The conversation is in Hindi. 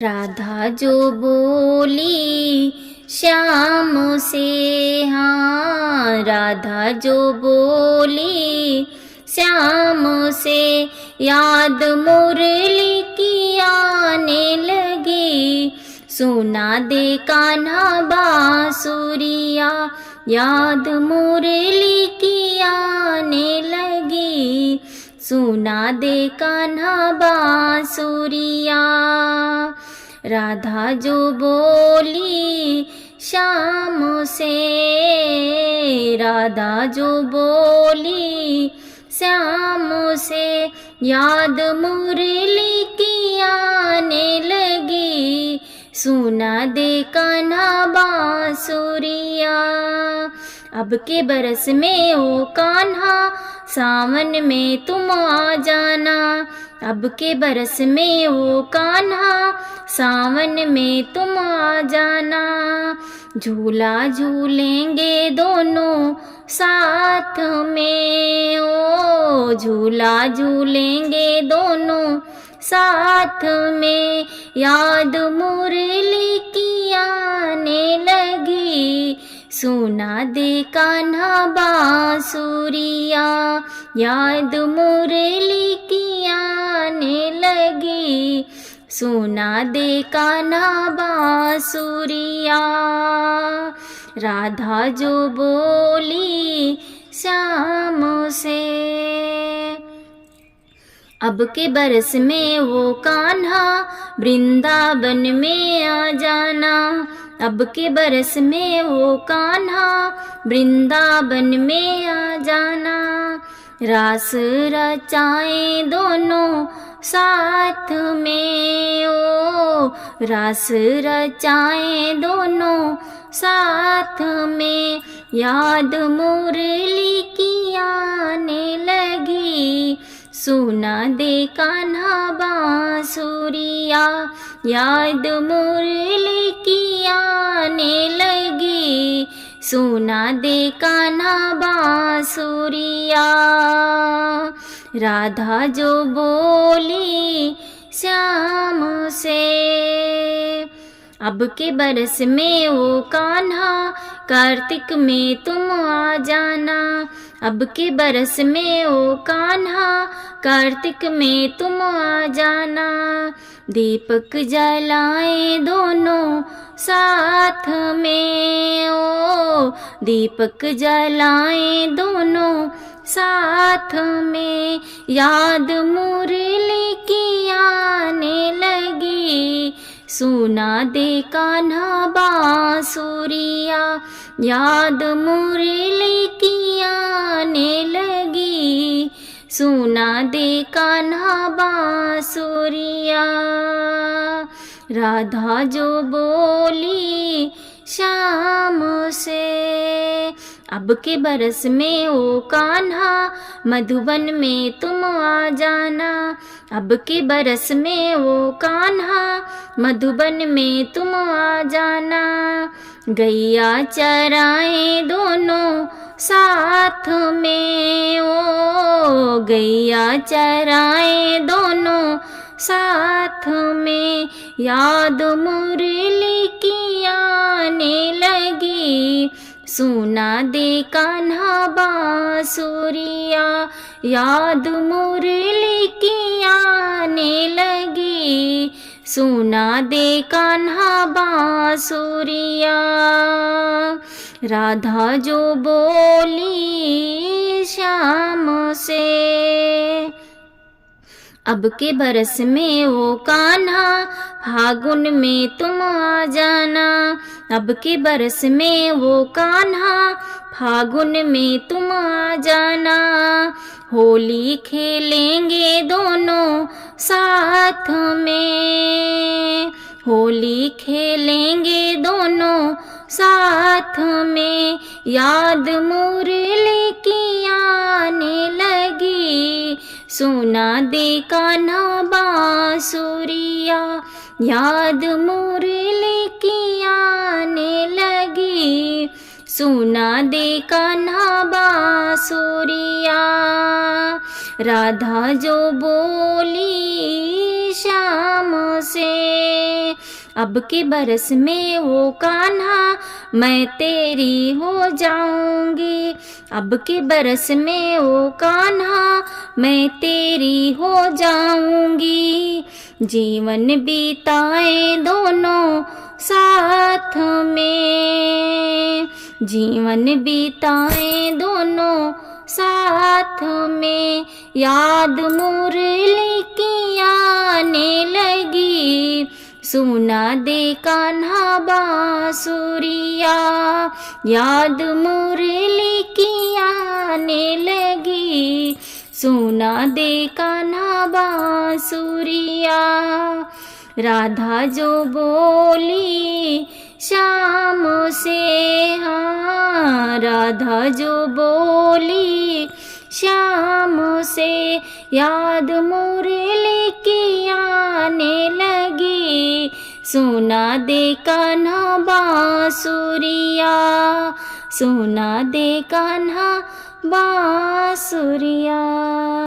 राधा जो बोली श्याम से, हाँ राधा जो बोली श्याम से, याद मुरली की आने लगी। सुना दे कान्हा बांसुरिया, याद मुरली की आने लगी। सुना दे कान्हा बांसुरिया। राधा जो बोली श्याम से, राधा जो बोली श्याम से, याद मुरली की आने लगी। सुना दे कान्हा बांसुरिया। अब के बरस में ओ कान्हा, सावन में तुम आ जाना। अब के बरस में ओ कान्हा, सावन में तुम आ जाना। झूला झूलेंगे दोनों साथ में, ओ झूला झूलेंगे दोनों साथ में। याद मुरली की आने लगी। सुना दे कान्हा बांसुरिया, याद मुरली की आने लगी। सुना दे कान्हा बांसुरिया। राधा जो बोली श्याम से। अब के बरस में वो कान्हा, वृंदावन में आ जाना। अब के बरस में वो कान्हा, वृंदावन में आ जाना। रास रचाए दोनों साथ में, ओ रास रचाए दोनों साथ में। याद मुरली की आने लगी। सुना दे कान्हा बांसुरिया, याद मुरली की आने लगी। सुना दे कान्हा बांसुरिया। राधा जो बोली श्याम से। अब के बरस में ओ कान्हा, कार्तिक में तुम आ जाना। अब के बरस में ओ कान्हा, कार्तिक में तुम आ जाना। दीपक जलाए दोनों साथ में, ओ दीपक जलाए दोनों साथ में। याद मुरली की आने लगी। सुना दे कान्हा बांसुरिया, याद मुरली की आने लगी। सुना दे कान्हा बांसुरिया। राधा जो बोली श्याम से। अब के बरस में ओ कान्हा, मधुबन में तुम आ जाना। अब के बरस में ओ कान्हा, मधुबन में तुम आ जाना। गैया चराए दोनों साथ में, ओ गैया चराए दोनों साथ में। याद मुरली की आने लगी। सुना दे कान्हा बांसुरिया, याद मुरली की आने लगी। सुना दे कान्हा बांसुरिया। राधा जो बोली श्याम से। अब के बरस में ओ कान्हा, फागुन में तुम आ जाना। अब के बरस में वो कान्हा, फागुन में तुम आ जाना। होली खेलेंगे दोनों साथ में, होली खेलेंगे दोनों साथ में। याद मुरली की आने लगी। सुना दे कान्हा बांसुरिया, याद मुरली की आने लगी। सुना दे कान्हा बांसुरिया। राधा जो बोली शाम से। अब के बरस में वो कान्हा मैं तेरी हो जाऊंगी। अब के बरस में वो कान्हा मैं तेरी हो जाऊंगी। जीवन बिताए दोनों साथ में, जीवन बिताए दोनों साथ में। याद मुरली की आने लगी, सुना दे कान्हा बांसुरिया। याद मुरली की आने लगी, सुना दे कान्हा बांसुरिया। राधा जो बोली शाम से, हाँ राधा जो बोली शाम से। याद मुरली की आने लगी, सुना दे कान्हा बांसुरिया। सुना दे कान्हा बांसुरिया।